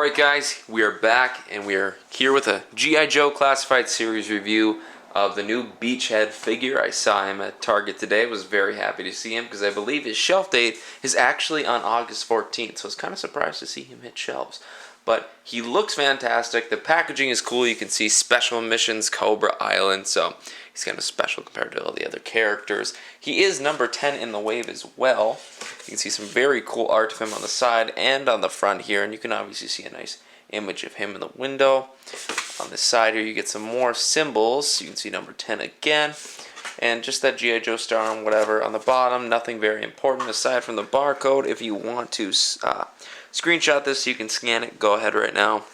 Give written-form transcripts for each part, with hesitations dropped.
Alright guys, we are back and we are here with a G.I. Joe Classified Series review of the new Beachhead figure. I saw him at Target today, was very happy to see him because I believe his shelf date is actually on August 14th, so I was kind of surprised to see him hit shelves. But he looks fantastic, the packaging is cool, you can see Special Missions Cobra Island, so he's kind of special compared to all the other characters. He is number 10 in the wave as well. You can see some very cool art of him on the side and on the front here, and you can obviously see a nice image of him in the window. On the side here you get some more symbols. You can see number 10 again, and just that G.I. Joe star and whatever on the bottom. Nothing very important aside from the barcode. If you want to screenshot this, you can scan it. Go ahead right now.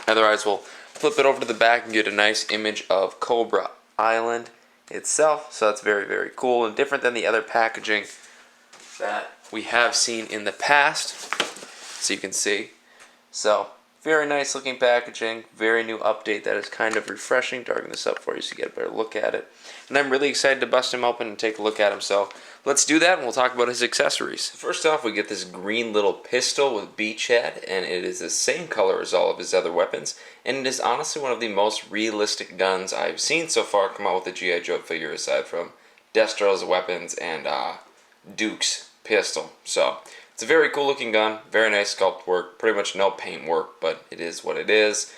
Otherwise, we'll flip it over to the back and get a nice image of Cobra Island itself. So that's very, very cool and different than the other packaging that we have seen in the past, so you can see. So very nice looking packaging, very new update that is kind of refreshing. Darken this up for you so you get a better look at it. And I'm really excited to bust him open and take a look at him, so let's do that and we'll talk about his accessories. First off, we get this green little pistol with Beachhead, and it is the same color as all of his other weapons, and it is honestly one of the most realistic guns I've seen so far come out with a G.I. Joe figure aside from Destro's weapons and Duke's pistol. So it's a very cool looking gun, very nice sculpt work, pretty much no paint work, but it is what it is.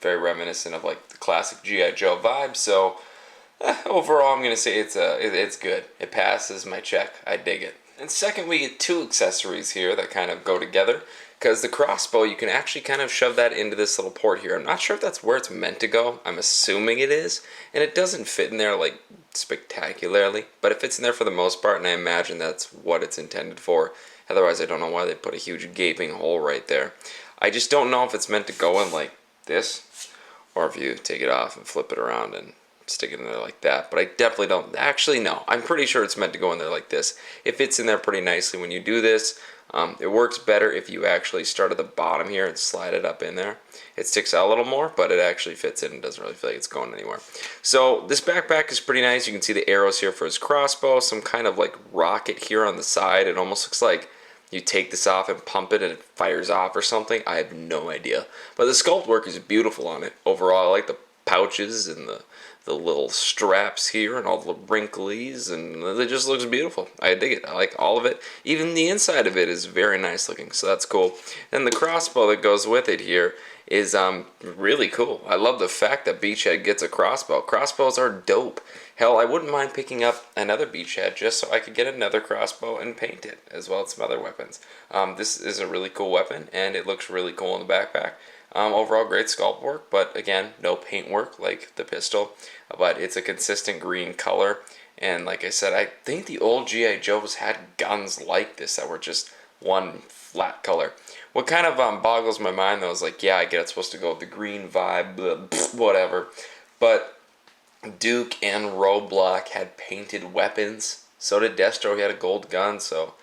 Very reminiscent of like the classic G.I. Joe vibe, so overall I'm going to say it's good. It passes my check. I dig it. And second, we get two accessories here that kind of go together, because the crossbow, you can actually kind of shove that into this little port here. I'm not sure if that's where it's meant to go. I'm assuming it is, and it doesn't fit in there like spectacularly, but it fits in there for the most part, and I imagine that's what it's intended for. Otherwise, I don't know why they put a huge gaping hole right there. I just don't know if it's meant to go in like this, or if you take it off and flip it around and stick it in there like that, but I definitely don't. Actually, no, I'm pretty sure it's meant to go in there like this. It fits in there pretty nicely when you do this. It works better if you actually start at the bottom here and slide it up in there. It sticks out a little more, but it actually fits in and doesn't really feel like it's going anywhere. So this backpack is pretty nice. You can see the arrows here for his crossbow, some kind of like rocket here on the side. It almost looks like you take this off and pump it and it fires off or something. I have no idea. But the sculpt work is beautiful on it. Overall, I like the pouches and the little straps here and all the wrinklies, and it just looks beautiful. I dig it. I like all of it. Even the inside of it is very nice looking, so that's cool. And the crossbow that goes with it here is really cool. I love the fact that Beachhead gets a crossbow. Crossbows are dope. Hell, I wouldn't mind picking up another Beachhead just so I could get another crossbow and paint it, as well as some other weapons. This is a really cool weapon, and it looks really cool in the backpack. Overall, great sculpt work, but again, no paint work like the pistol, but it's a consistent green color. And like I said, I think the old G.I. Joes had guns like this that were just one flat color. What kind of boggles my mind though is like, yeah, I get it's supposed to go with the green vibe, whatever, but Duke and Roadblock had painted weapons. So did Destro. He had a gold gun, so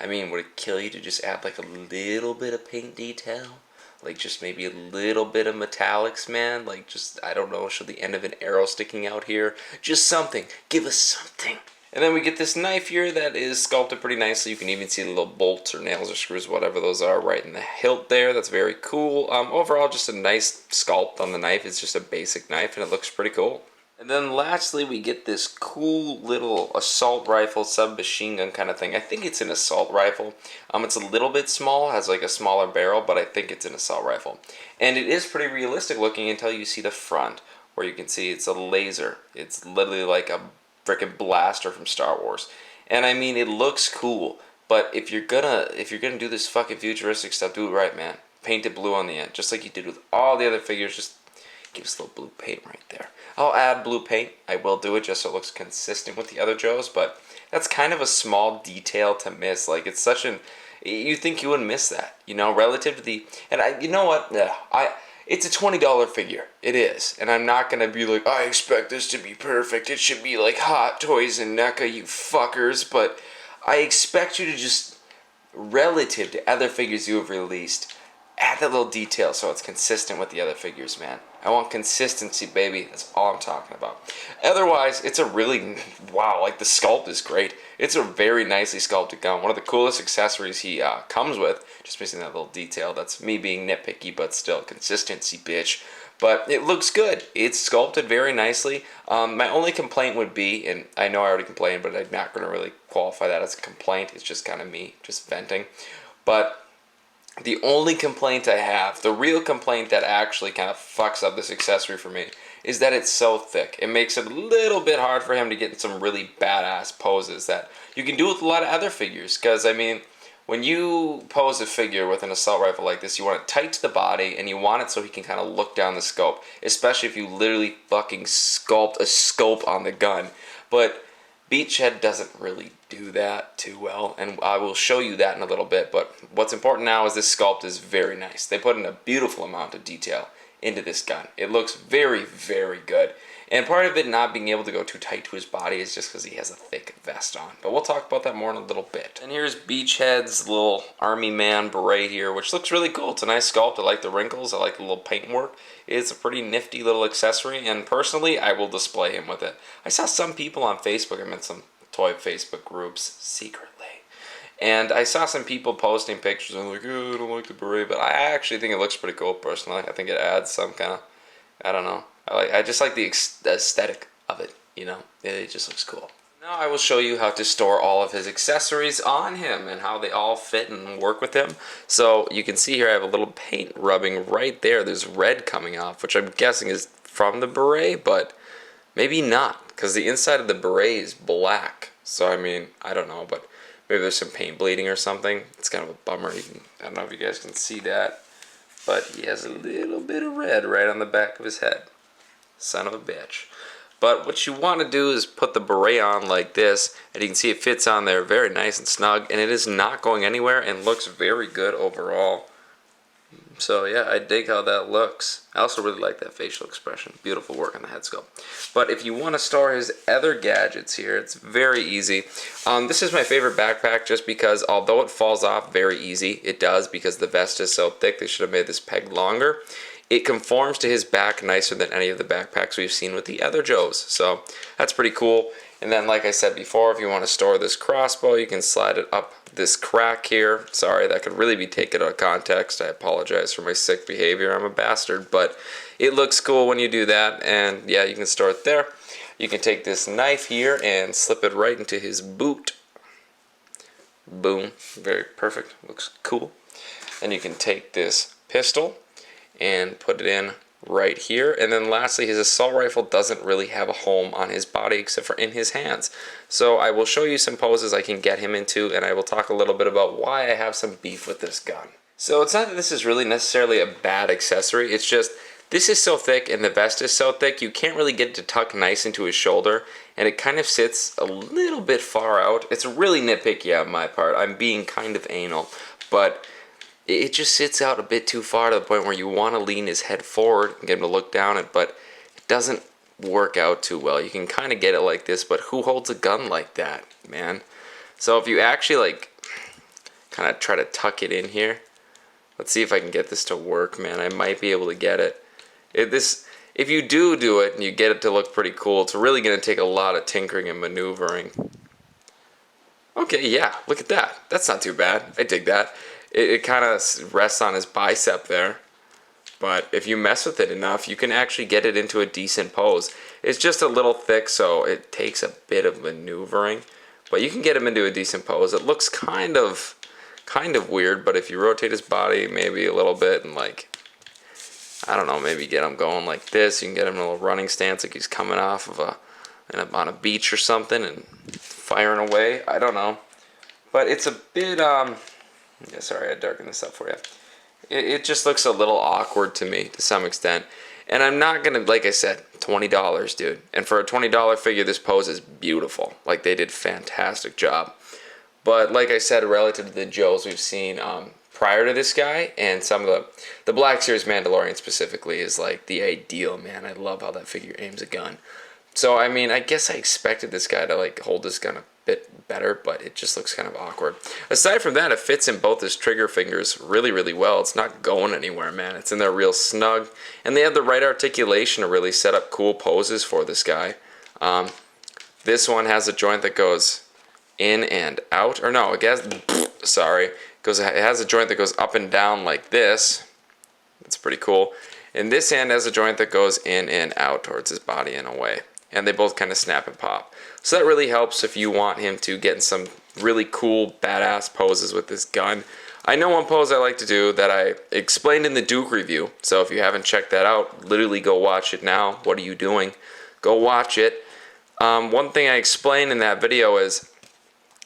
I mean, would it kill you to just add like a little bit of paint detail? Like just maybe a little bit of metallics, man. Like just, I don't know, show the end of an arrow sticking out here. Just something. Give us something. And then we get this knife here that is sculpted pretty nicely. You can even see the little bolts or nails or screws, whatever those are, right in the hilt there. That's very cool. Overall, just a nice sculpt on the knife. It's just a basic knife and it looks pretty cool. And then lastly, we get this cool little assault rifle, submachine gun kind of thing. I think it's an assault rifle. It's a little bit small, has like a smaller barrel, but I think it's an assault rifle. And it is pretty realistic looking until you see the front, where you can see it's a laser. It's literally like a freaking blaster from Star Wars. And I mean, it looks cool, but if you're gonna do this fucking futuristic stuff, do it right, man. Paint it blue on the end, just like you did with all the other figures. Just give us a little blue paint right there. I'll add blue paint. I will do it just so it looks consistent with the other Joes, but that's kind of a small detail to miss. Like, it's such an... You think you wouldn't miss that, you know, relative to the... And you know what? It's a $20 figure. It is. And I'm not going to be like, I expect this to be perfect. It should be like Hot Toys and NECA, you fuckers. But I expect you to just, relative to other figures you have released, add that little detail so it's consistent with the other figures, man. I want consistency, baby. That's all I'm talking about. Otherwise, it's a really, wow, like the sculpt is great. It's a very nicely sculpted gun. One of the coolest accessories he comes with, just missing that little detail. That's me being nitpicky, but still consistency, bitch. But it looks good. It's sculpted very nicely. My only complaint would be, and I know I already complained, but I'm not going to really qualify that as a complaint. It's just kind of me just venting. But the only complaint I have, the real complaint that actually kind of fucks up this accessory for me, is that it's so thick. It makes it a little bit hard for him to get in some really badass poses that you can do with a lot of other figures. Because, I mean, when you pose a figure with an assault rifle like this, you want it tight to the body, and you want it so he can kind of look down the scope. Especially if you literally fucking sculpt a scope on the gun. But Beachhead doesn't really do that too well, and I will show you that in a little bit. But what's important now is this sculpt is very nice. They put in a beautiful amount of detail into this gun. It looks very, very good. And part of it not being able to go too tight to his body is just because he has a thick vest on. But we'll talk about that more in a little bit. And here's Beachhead's little army man beret here, which looks really cool. It's a nice sculpt. I like the wrinkles. I like the little paintwork. It's a pretty nifty little accessory, and personally, I will display him with it. I saw some people on Facebook, I'm in some toy Facebook groups, secretly. And I saw some people posting pictures and like, oh, I don't like the beret, but I actually think it looks pretty cool personally. I think it adds some kind of, I don't know. I just like the aesthetic of it, you know. It just looks cool. Now I will show you how to store all of his accessories on him and how they all fit and work with him. So you can see here I have a little paint rubbing right there. There's red coming off, which I'm guessing is from the beret, but maybe not, because the inside of the beret is black. So I mean, I don't know, but maybe there's some paint bleeding or something. It's kind of a bummer. I don't know if you guys can see that, but he has a little bit of red right on the back of his head. Son of a bitch. But what you want to do is put the beret on like this, and you can see it fits on there very nice and snug, and it is not going anywhere and looks very good overall. So yeah, I dig how that looks. I also really like that facial expression. Beautiful work on the head sculpt. But if you want to store his other gadgets here, it's very easy. This is my favorite backpack just because although it falls off very easy, it does because the vest is so thick. They should have made this peg longer. It conforms to his back nicer than any of the backpacks we've seen with the other Joes. So that's pretty cool. And then like I said before, if you want to store this crossbow, you can slide it up this crack here. Sorry, that could really be taken out of context. I apologize for my sick behavior. I'm a bastard. But it looks cool when you do that. And yeah, you can store it there. You can take this knife here and slip it right into his boot. Boom. Very perfect. Looks cool. And you can take this pistol and put it in right here. And then lastly, his assault rifle doesn't really have a home on his body except for in his hands. So I will show you some poses I can get him into, and I will talk a little bit about why I have some beef with this gun. So it's not that this is really necessarily a bad accessory, it's just this is so thick and the vest is so thick you can't really get it to tuck nice into his shoulder, and it kind of sits a little bit far out. It's really nitpicky on my part. I'm being kind of anal, but it just sits out a bit too far to the point where you want to lean his head forward and get him to look down it, but it doesn't work out too well. You can kind of get it like this, but who holds a gun like that, man? So if you actually like kind of try to tuck it in here, let's see if I can get this to work, man. I might be able to get it. If you do it and you get it to look pretty cool, it's really going to take a lot of tinkering and maneuvering. Okay, yeah, look at that. That's not too bad. I dig that. It kind of rests on his bicep there. But if you mess with it enough, you can actually get it into a decent pose. It's just a little thick, so it takes a bit of maneuvering. But you can get him into a decent pose. It looks kind of weird, but if you rotate his body maybe a little bit and like, I don't know, maybe get him going like this. You can get him in a little running stance like he's coming off of on a beach or something and firing away. I don't know. But it's a bit, yeah, sorry, I darkened this up for you. It just looks a little awkward to me to some extent. And I'm not going to, like I said, $20, dude. And for a $20 figure, this pose is beautiful. Like, they did a fantastic job. But like I said, relative to the Joes we've seen prior to this guy, and some of the Black Series Mandalorian specifically is like the ideal, man. I love how that figure aims a gun. So, I mean, I guess I expected this guy to like hold this gun a bit better, but it just looks kind of awkward. Aside from that, it fits in both his trigger fingers really, really well. It's not going anywhere, man. It's in there real snug, and they have the right articulation to really set up cool poses for this guy. This one has a joint that goes in and out, or no, it has, sorry, it has a joint that goes up and down like this. That's pretty cool. And this hand has a joint that goes in and out towards his body in a way. And they both kind of snap and pop. So that really helps if you want him to get in some really cool, badass poses with this gun. I know one pose I like to do that I explained in the Duke review. So if you haven't checked that out, literally go watch it now. What are you doing? Go watch it. One thing I explained in that video is,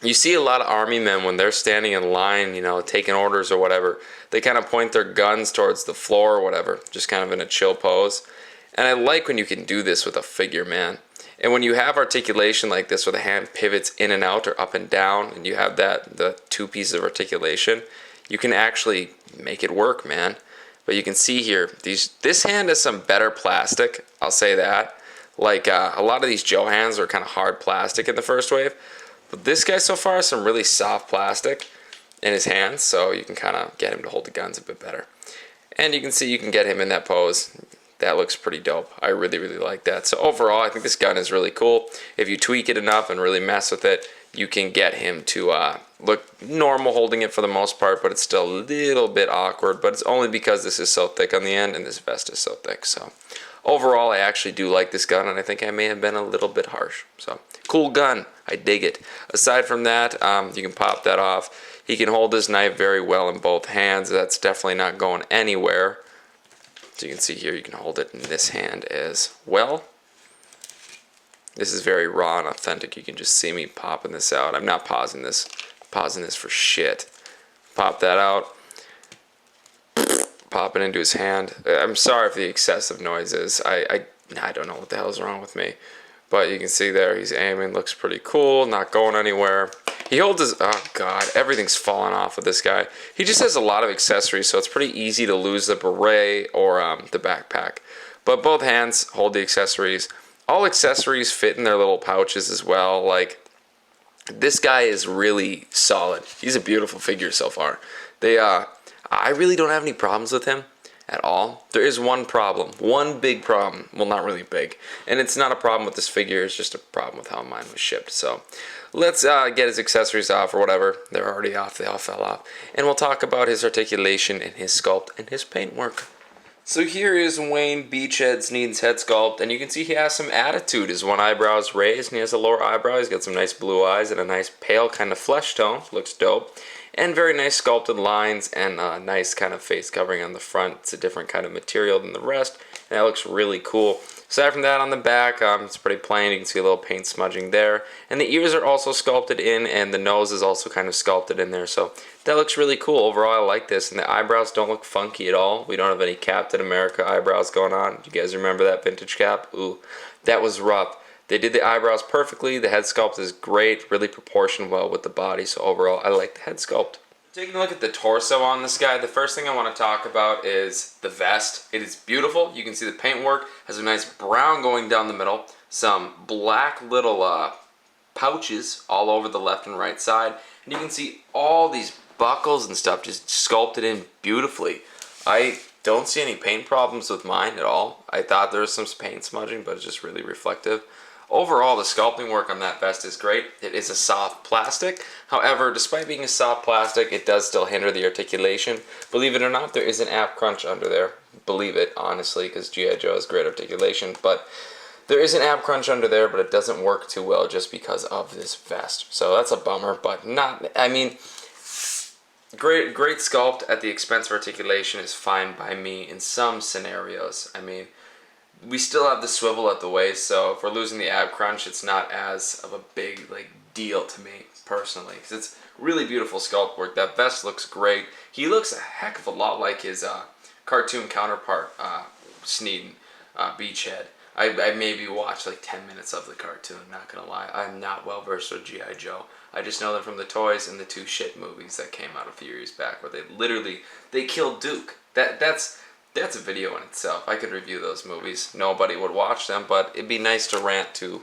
you see a lot of army men when they're standing in line, you know, taking orders or whatever, they kind of point their guns towards the floor or whatever, just kind of in a chill pose. And I like when you can do this with a figure, man. And when you have articulation like this where the hand pivots in and out or up and down, and you have the two pieces of articulation, you can actually make it work, man. But you can see here, this hand has some better plastic, I'll say that. Like a lot of these Joe hands are kind of hard plastic in the first wave. But this guy so far has some really soft plastic in his hands, so you can kind of get him to hold the guns a bit better. And you can see you can get him in that pose. That looks pretty dope. I really, really like that. So overall, I think this gun is really cool. If you tweak it enough and really mess with it, you can get him to look normal holding it for the most part, but it's still a little bit awkward. But it's only because this is so thick on the end and this vest is so thick. So overall, I actually do like this gun, and I think I may have been a little bit harsh. So cool gun. I dig it. Aside from that, you can pop that off. He can hold his knife very well in both hands. That's definitely not going anywhere. So you can see here, you can hold it in this hand as well. This is very raw and authentic. You can just see me popping this out. I'm not pausing this. I'm pausing this for shit. Pop that out. Pop it into his hand. I'm sorry for the excessive noises. I don't know what the hell's wrong with me. But you can see there, he's aiming, looks pretty cool, not going anywhere. He holds his, oh god, everything's falling off with this guy. He just has a lot of accessories, so it's pretty easy to lose the beret or the backpack. But both hands hold the accessories. All accessories fit in their little pouches as well. Like, this guy is really solid. He's a beautiful figure so far. I really don't have any problems with him at all. There is one problem, one big problem. Well, not really big, and it's not a problem with this figure. It's just a problem with how mine was shipped. So let's get his accessories off or whatever. They're already off. They all fell off, and we'll talk about his articulation and his sculpt and his paintwork. So here is Wayne Beachhead Sneeden's head sculpt, and you can see he has some attitude. His one eyebrow is raised, and he has a lower eyebrow. He's got some nice blue eyes and a nice pale kind of flesh tone. Looks dope. And very nice sculpted lines and a nice kind of face covering on the front. It's a different kind of material than the rest, and that looks really cool. Aside from that, on the back, it's pretty plain. You can see a little paint smudging there. And the ears are also sculpted in, and the nose is also kind of sculpted in there. So that looks really cool. Overall, I like this. And the eyebrows don't look funky at all. We don't have any Captain America eyebrows going on. You guys remember that vintage cap? Ooh, that was rough. They did the eyebrows perfectly. The head sculpt is great, really proportioned well with the body. So overall, I like the head sculpt. Taking a look at the torso on this guy, the first thing I want to talk about is the vest. It is beautiful. You can see the paintwork has a nice brown going down the middle, some black little pouches all over the left and right side, and you can see all these buckles and stuff just sculpted in beautifully. I don't see any paint problems with mine at all. I thought there was some paint smudging, but it's just really reflective. Overall, the sculpting work on that vest is great. It is a soft plastic. However, despite being a soft plastic, it does still hinder the articulation. Believe it or not, there is an ab crunch under there. Believe it, honestly, because G.I. Joe has great articulation. But there is an ab crunch under there, but it doesn't work too well just because of this vest. So that's a bummer, but not, I mean, great sculpt at the expense of articulation is fine by me in some scenarios. I mean, we still have the swivel at the waist, so if we're losing the ab crunch, it's not as of a big deal to me personally, because it's really beautiful sculpt work. That vest looks great. He looks a heck of a lot like his cartoon counterpart, Sneeden, Beachhead. I maybe watched like 10 minutes of the cartoon, not gonna lie. I'm not well versed with G.I. Joe. I just know them from the toys and the two shit movies that came out a few years back where they killed Duke. That's a video in itself. I could review those movies. Nobody would watch them, but it'd be nice to rant to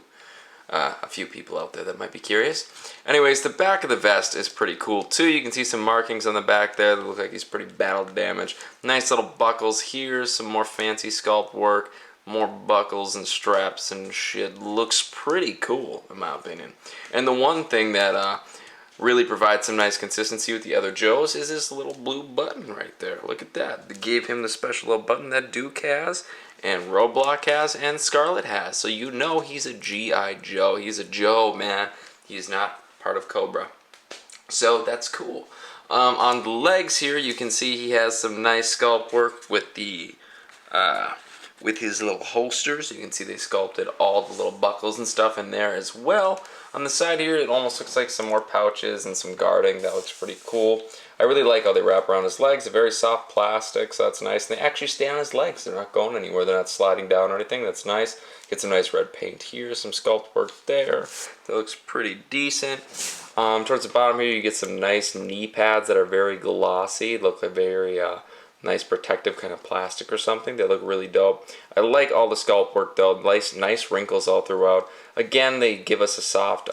a few people out there that might be curious. Anyways, the back of the vest is pretty cool too. You can see some markings on the back there that look like he's pretty battle damaged. Nice little buckles here, some more fancy sculpt work, more buckles and straps and shit. Looks pretty cool in my opinion. And the one thing that really provides some nice consistency with the other Joes is this little blue button right there. Look at that. They gave him the special little button that Duke has, and Roadblock has, and Scarlet has. So you know he's a G.I. Joe. He's a Joe, man. He's not part of Cobra. So that's cool. On the legs here, you can see he has some nice sculpt work with the with his little holsters. You can see they sculpted all the little buckles and stuff in there as well. On the side here, it almost looks like some more pouches and some guarding. That looks pretty cool. I really like how they wrap around his legs. They're very soft plastic, so that's nice. And they actually stay on his legs. They're not going anywhere. They're not sliding down or anything. That's nice. Get some nice red paint here, some sculpt work there. That looks pretty decent. Towards the bottom here, you get some nice knee pads that are very glossy. Look like very nice protective kind of plastic or something. They look really dope. I like all the sculpt work though. Nice wrinkles all throughout. Again, they give us a soft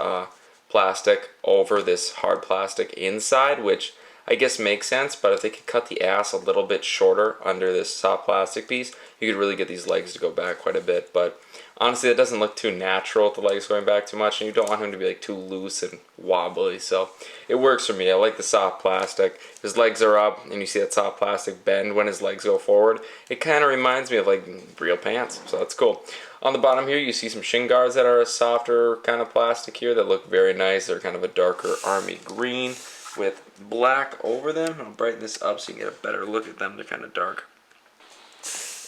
plastic over this hard plastic inside, which I guess makes sense, but if they could cut the ass a little bit shorter under this soft plastic piece, you could really get these legs to go back quite a bit. But honestly, it doesn't look too natural with the legs going back too much, and you don't want him to be like too loose and wobbly, so it works for me. I like the soft plastic. His legs are up, and you see that soft plastic bend when his legs go forward. It kind of reminds me of like real pants, so that's cool. On the bottom here, you see some shin guards that are a softer kind of plastic here that look very nice. They're kind of a darker army green with black over them. I'll brighten this up so you can get a better look at them. They're kind of dark.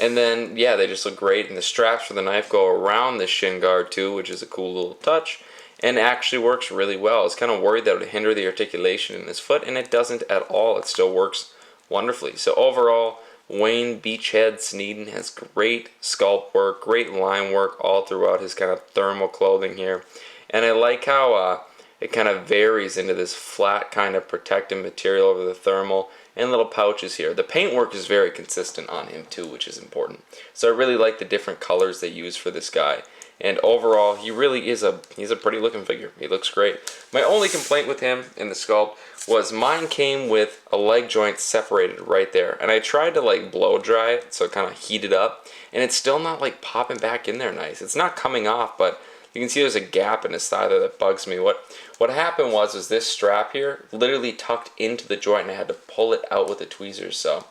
And then, yeah, they just look great. And the straps for the knife go around the shin guard too, which is a cool little touch. And actually works really well. I was kind of worried that it would hinder the articulation in his foot, and it doesn't at all. It still works wonderfully. So overall, Wayne Beachhead Sneeden has great sculpt work, great line work all throughout his kind of thermal clothing here. And I like how it kind of varies into this flat kind of protective material over the thermal and little pouches here. The paint work is very consistent on him too, which is important. So I really like the different colors they use for this guy. And overall, he really is he's a pretty looking figure. He looks great. My only complaint with him in the sculpt was mine came with a leg joint separated right there. And I tried to like blow dry it so it kind of heated up, and it's still not like popping back in there nice. It's not coming off, but you can see there's a gap in his thigh there that bugs me. What happened was this strap here literally tucked into the joint, and I had to pull it out with the tweezers, so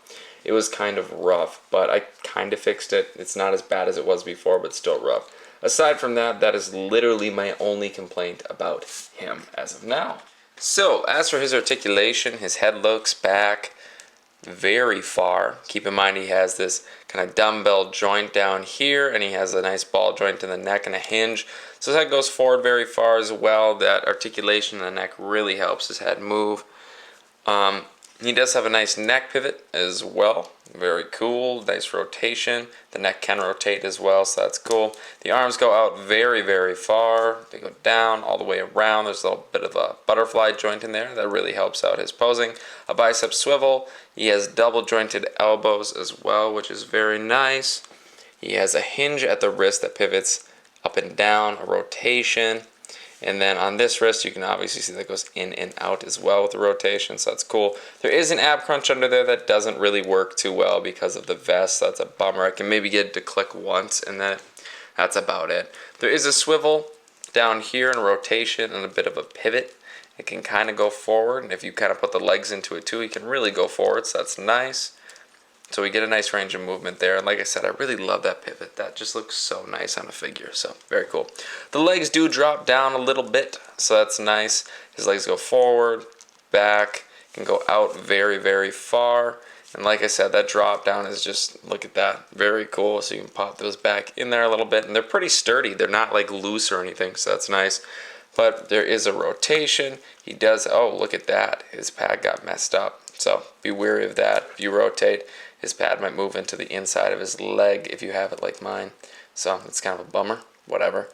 it was kind of rough, but I kind of fixed it. It's not as bad as it was before, but still rough. Aside from that, that is literally my only complaint about him as of now. So, as for his articulation, his head looks back very far. Keep in mind he has this kind of dumbbell joint down here, and he has a nice ball joint in the neck and a hinge. So his head goes forward very far as well. That articulation in the neck really helps his head move. He does have a nice neck pivot as well. Very cool. Nice rotation. The neck can rotate as well, so that's cool. The arms go out very, very far. They go down all the way around. There's a little bit of a butterfly joint in there that really helps out his posing. A bicep swivel. He has double jointed elbows as well, which is very nice. He has a hinge at the wrist that pivots up and down, a rotation. And then on this wrist, you can obviously see that goes in and out as well with the rotation, so that's cool. There is an ab crunch under there that doesn't really work too well because of the vest, so that's a bummer. I can maybe get it to click once, and then that's about it. There is a swivel down here and a rotation and a bit of a pivot. It can kind of go forward, and if you kind of put the legs into it too, you can really go forward, so that's nice. So we get a nice range of movement there, and like I said, I really love that pivot. That just looks so nice on a figure, so very cool. The legs do drop down a little bit, so that's nice. His legs go forward, back, can go out very, very far, and like I said, that drop down is just, look at that, very cool. So you can pop those back in there a little bit, and they're pretty sturdy. They're not like loose or anything, so that's nice. But there is a rotation. He does, oh, look at that. His pad got messed up, so be wary of that. If you rotate, his pad might move into the inside of his leg if you have it like mine. So it's kind of a bummer, whatever.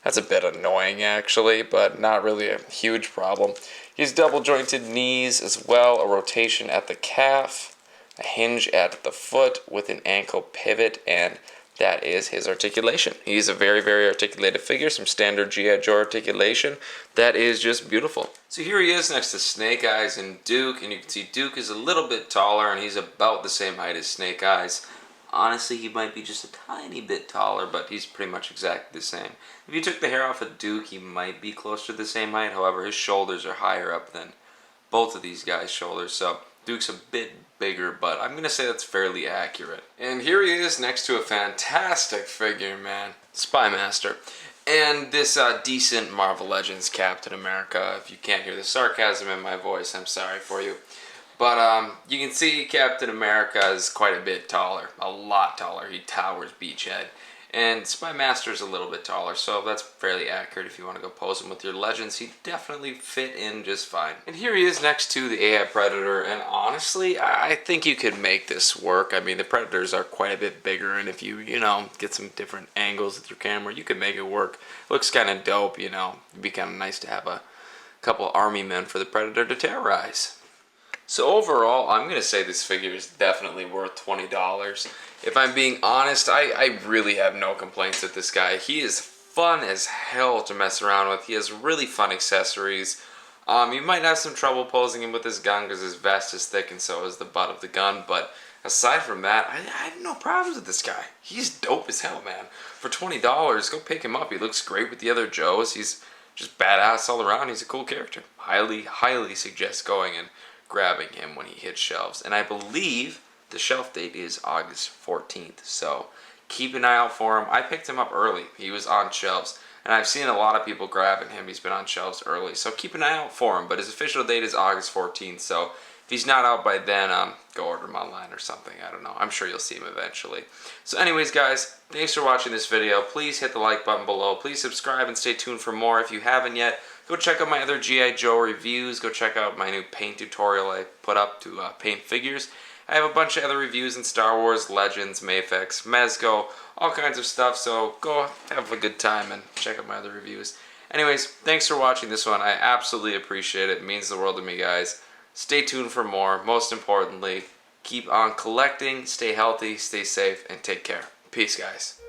That's a bit annoying actually, but not really a huge problem. He's double jointed knees as well, a rotation at the calf, a hinge at the foot with an ankle pivot and that is his articulation. He's a very, very articulated figure, some standard G.I. Joe articulation. That is just beautiful. So here he is next to Snake Eyes and Duke, and you can see Duke is a little bit taller, and he's about the same height as Snake Eyes. Honestly, he might be just a tiny bit taller, but he's pretty much exactly the same. If you took the hair off of Duke, he might be closer to the same height. However, his shoulders are higher up than both of these guys' shoulders, so Duke's a bit bigger, but I'm going to say that's fairly accurate. And here he is next to a fantastic figure, man. Spy Master. And this decent Marvel Legends Captain America. If you can't hear the sarcasm in my voice, I'm sorry for you. But you can see Captain America is quite a bit taller. A lot taller. He towers Beachhead. And Spy Master is a little bit taller, so that's fairly accurate if you want to go pose him with your Legends. He definitely fit in just fine. And here he is next to the AI Predator, and honestly, I think you could make this work. I mean, the Predators are quite a bit bigger, and if you get some different angles with your camera, you could make it work. Looks kind of dope, It'd be kind of nice to have a couple army men for the Predator to terrorize. So overall, I'm going to say this figure is definitely worth $20. If I'm being honest, I really have no complaints with this guy. He is fun as hell to mess around with. He has really fun accessories. You might have some trouble posing him with his gun because his vest is thick and so is the butt of the gun. But aside from that, I have no problems with this guy. He's dope as hell, man. For $20, go pick him up. He looks great with the other Joes. He's just badass all around. He's a cool character. Highly, highly suggest going and grabbing him when he hits shelves. And I believe the shelf date is August 14th, so keep an eye out for him. I picked him up early. He was on shelves, and I've seen a lot of people grabbing him. He's been on shelves early, so keep an eye out for him. But his official date is August 14th, so if he's not out by then, go order him online or something. I don't know. I'm sure you'll see him eventually. So anyways, guys, thanks for watching this video. Please hit the like button below. Please subscribe and stay tuned for more. If you haven't yet, go check out my other G.I. Joe reviews. Go check out my new paint tutorial I put up to paint figures. I have a bunch of other reviews in Star Wars, Legends, Mafex, Mezco, all kinds of stuff, so go have a good time and check out my other reviews. Anyways, thanks for watching this one. I absolutely appreciate it. It means the world to me, guys. Stay tuned for more. Most importantly, keep on collecting, stay healthy, stay safe, and take care. Peace, guys.